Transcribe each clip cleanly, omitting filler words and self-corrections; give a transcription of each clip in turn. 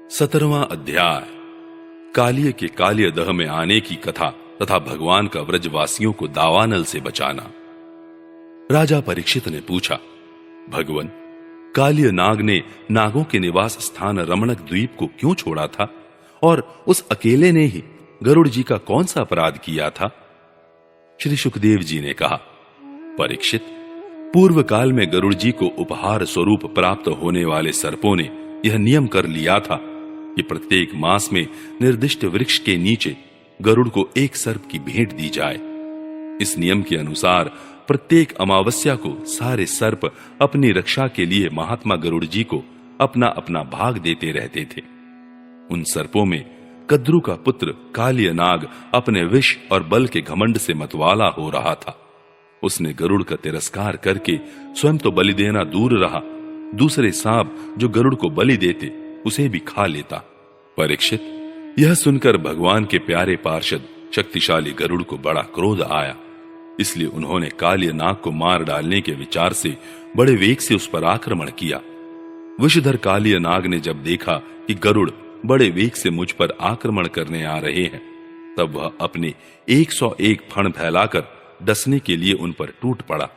17वां अध्याय कालिय के कालिय दह में आने की कथा तथा भगवान का व्रजवासियों को दावानल से बचाना। राजा परीक्षित ने पूछा, भगवन, कालिय नाग ने नागों के निवास स्थान रमणक द्वीप को क्यों छोड़ा था और उस अकेले ने ही गरुड़ जी का कौन सा अपराध किया था? श्री सुखदेव जी ने कहा, परीक्षित, पूर्व काल में गरुड़ जी को उपहार स्वरूप प्राप्त होने वाले सर्पों ने यह नियम कर लिया था कि प्रत्येक मास में निर्दिष्ट वृक्ष के नीचे गरुड़ को एक सर्प की भेंट दी जाए। इस नियम के अनुसार प्रत्येक अमावस्या को सारे सर्प अपनी रक्षा के लिए महात्मा गरुड़ जी को अपना अपना भाग देते रहते थे। उन सर्पों में कद्रु का पुत्र कालिय नाग अपने विष और बल के घमंड से मतवाला हो रहा था। उसने गरुड़ का तिरस्कार करके स्वयं तो बलि देना दूर रहा, दूसरे सांप जो गरुड़ को बलि देते उसे भी खा लेता। परीक्षित, यह सुनकर भगवान के प्यारे पार्षद शक्तिशाली गरुड़ को बड़ा क्रोध आया। इसलिए उन्होंने कालिय नाग को मार डालने के विचार से बड़े वेग से उस पर आक्रमण किया। विषधर कालिय नाग ने जब देखा कि गरुड़ बड़े वेग से मुझ पर आक्रमण करने आ रहे हैं, तब वह अपने 101 फण फैलाकर डसने के लिए उन पर टूट पड़ा।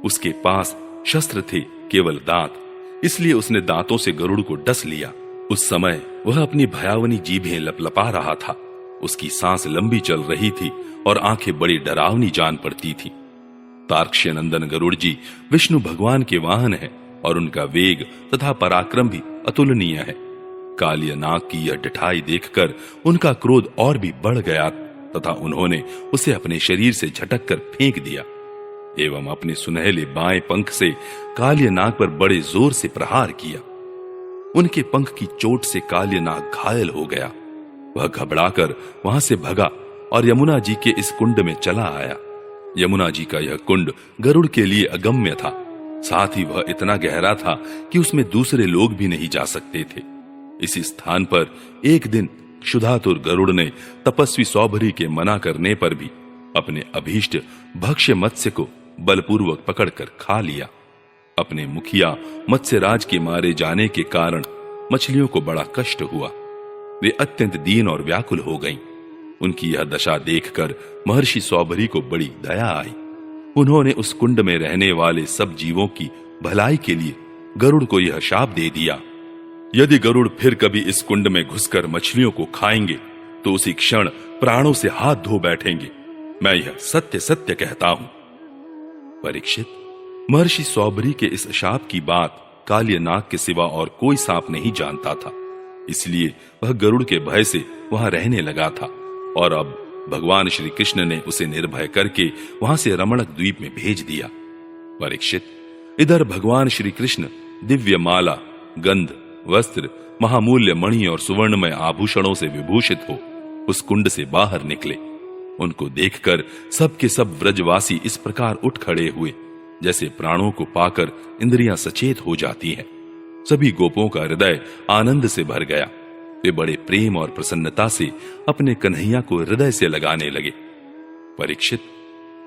उसके पास शस्त्र थे केवल दांत, इसलिए उसने दांतों से गरुड़ को डस लिया। उस समय वह अपनी भयावनी जीभें लपलपा रहा था। उसकी सांस लंबी चल रही थी और आंखें बड़ी डरावनी जान पड़ती थी। तार्क्ष्य नंदन गरुड़ जी विष्णु भगवान के वाहन है और उनका वेग तथा पराक्रम भी अतुलनीय है। कालिय नाग की यह ढिठाई देखकर उनका क्रोध और भी बढ़ गया तथा उन्होंने उसे अपने शरीर से झटक कर फेंक दिया एवं अपने सुनहले बाएं पंख से कालिय नाग पर बड़े जोर से प्रहार किया। उनके पंख की चोट से कालिय नाग घायल हो गया। वह घबराकर वहां से भगा और यमुना जी के इस कुंड में चला आया। यमुना जी का यह कुंड गरुड़ के लिए अगम्य था, साथ ही वह इतना गहरा था कि उसमें दूसरे लोग भी नहीं जा सकते थे। इसी स्थान पर एक दिन क्षुधातुर गरुड़ ने तपस्वी सौभरी के मना करने पर भी अपने अभीष्ट भक्ष्य मत्स्य को बलपूर्वक पकड़कर खा लिया। अपने मुखिया मत्स्यराज के मारे जाने के कारण मछलियों को बड़ा कष्ट हुआ। वे अत्यंत दीन और व्याकुल हो गईं। उनकी यह दशा देखकर महर्षि सौभरी को बड़ी दया आई। उन्होंने उस कुंड में रहने वाले सब जीवों की भलाई के लिए गरुड़ को यह शाप दे दिया, यदि गरुड़ फिर कभी इस कुंड में घुसकर मछलियों को खाएंगे तो उसी क्षण प्राणों से हाथ धो बैठेंगे। मैं यह सत्य सत्य कहता हूं। परीक्षित, महर्षि सौभरी के इस शाप की बात कालिय नाग के सिवा और कोई सांप नहीं जानता था। इसलिए वह गरुड़ के भय से वहां रहने लगा था और अब भगवान श्री कृष्ण ने उसे निर्भय करके वहां से रमणक द्वीप में भेज दिया। परीक्षित, इधर भगवान श्री कृष्ण दिव्य माला, गंध, वस्त्र, महामूल्य मणि और सुवर्णमय आभूषणों से विभूषित हो उस कुंड से बाहर निकले। उनको देखकर सबके सब व्रजवासी इस प्रकार उठ खड़े हुए जैसे प्राणों को पाकर इंद्रियां सचेत हो जाती हैं। सभी गोपों का हृदय आनंद से भर गया। वे बड़े प्रेम और प्रसन्नता से अपने कन्हैया को हृदय से लगाने लगे। परीक्षित,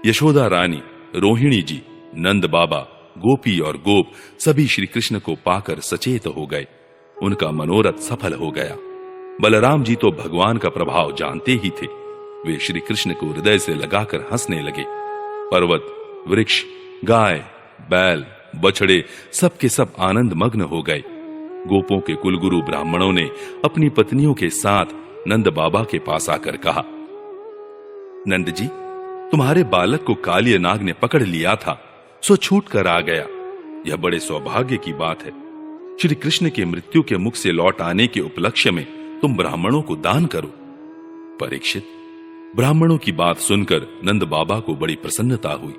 यशोदा रानी, रोहिणी जी, नंद बाबा, गोपी और गोप सभी श्री कृष्ण को पाकर सचेत हो गए। उनका मनोरथ सफल हो गया। बलराम जी तो भगवान का प्रभाव जानते ही थे। वे श्री कृष्ण को हृदय से लगाकर हंसने लगे। पर्वत, वृक्ष, गाय, बैल, बछड़े सबके सब आनंद मग्न हो गए। गोपों के कुलगुरु ब्राह्मणों ने अपनी पत्नियों के साथ नंद बाबा के पास आकर कहा, नंद जी, तुम्हारे बालक को कालिय नाग ने पकड़ लिया था, सो छूट कर आ गया। यह बड़े सौभाग्य की बात है। श्री कृष्ण के मृत्यु के मुख से लौट आने के उपलक्ष्य में तुम ब्राह्मणों को दान करो। परीक्षित, ब्राह्मणों की बात सुनकर नंद बाबा को बड़ी प्रसन्नता हुई।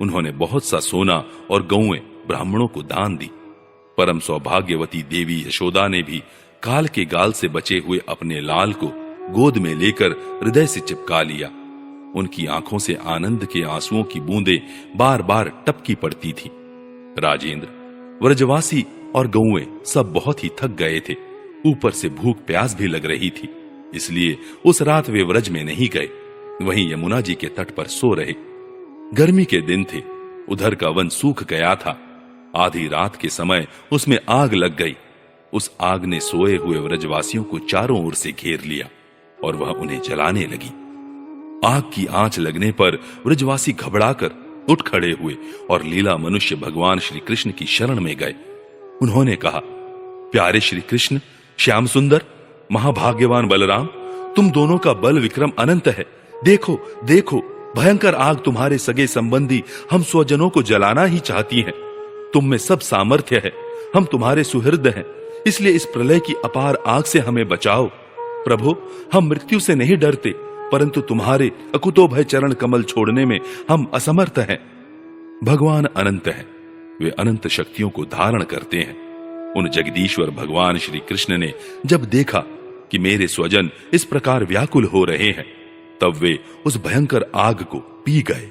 उन्होंने बहुत सा सोना और गौएं ब्राह्मणों को दान दी। परम सौभाग्यवती देवी यशोदा ने भी काल के गाल से बचे हुए अपने लाल को गोद में लेकर हृदय से चिपका लिया। उनकी आंखों से आनंद के आंसुओं की बूंदें बार बार टपकी पड़ती थी। राजेंद्र, व्रजवासी और गौएं सब बहुत ही थक गए थे। ऊपर से भूख प्यास भी लग रही थी, इसलिए उस रात वे व्रज में नहीं गए, वहीं यमुना जी के तट पर सो रहे। गर्मी के दिन थे, उधर का वन सूख गया था। आधी रात के समय उसमें आग लग गई। उस आग ने सोए हुए व्रजवासियों को चारों ओर से घेर लिया और वह उन्हें जलाने लगी। आग की आंच लगने पर व्रजवासी घबराकर उठ खड़े हुए और लीला मनुष्य भगवान श्री कृष्ण की शरण में गए। उन्होंने कहा, प्यारे श्री कृष्ण, श्याम सुंदर, महाभाग्यवान बलराम, तुम दोनों का बल विक्रम अनंत है। देखो देखो, भयंकर आग तुम्हारे सगे संबंधी हम स्वजनों को जलाना ही चाहती हैं। तुम में सब सामर्थ्य है, हम तुम्हारे सुहृद हैं, इसलिए इस प्रलय की अपार आग से हमें बचाओ। प्रभु, हम मृत्यु से नहीं डरते, परंतु तुम्हारे अकुतोभय चरण कमल छोड़ने में हम असमर्थ हैं। भगवान अनंत हैं, वे अनंत शक्तियों को धारण करते हैं। उन जगदीश्वर भगवान श्री कृष्ण ने जब देखा कि मेरे स्वजन इस प्रकार व्याकुल हो रहे हैं, तब वे उस भयंकर आग को पी गए।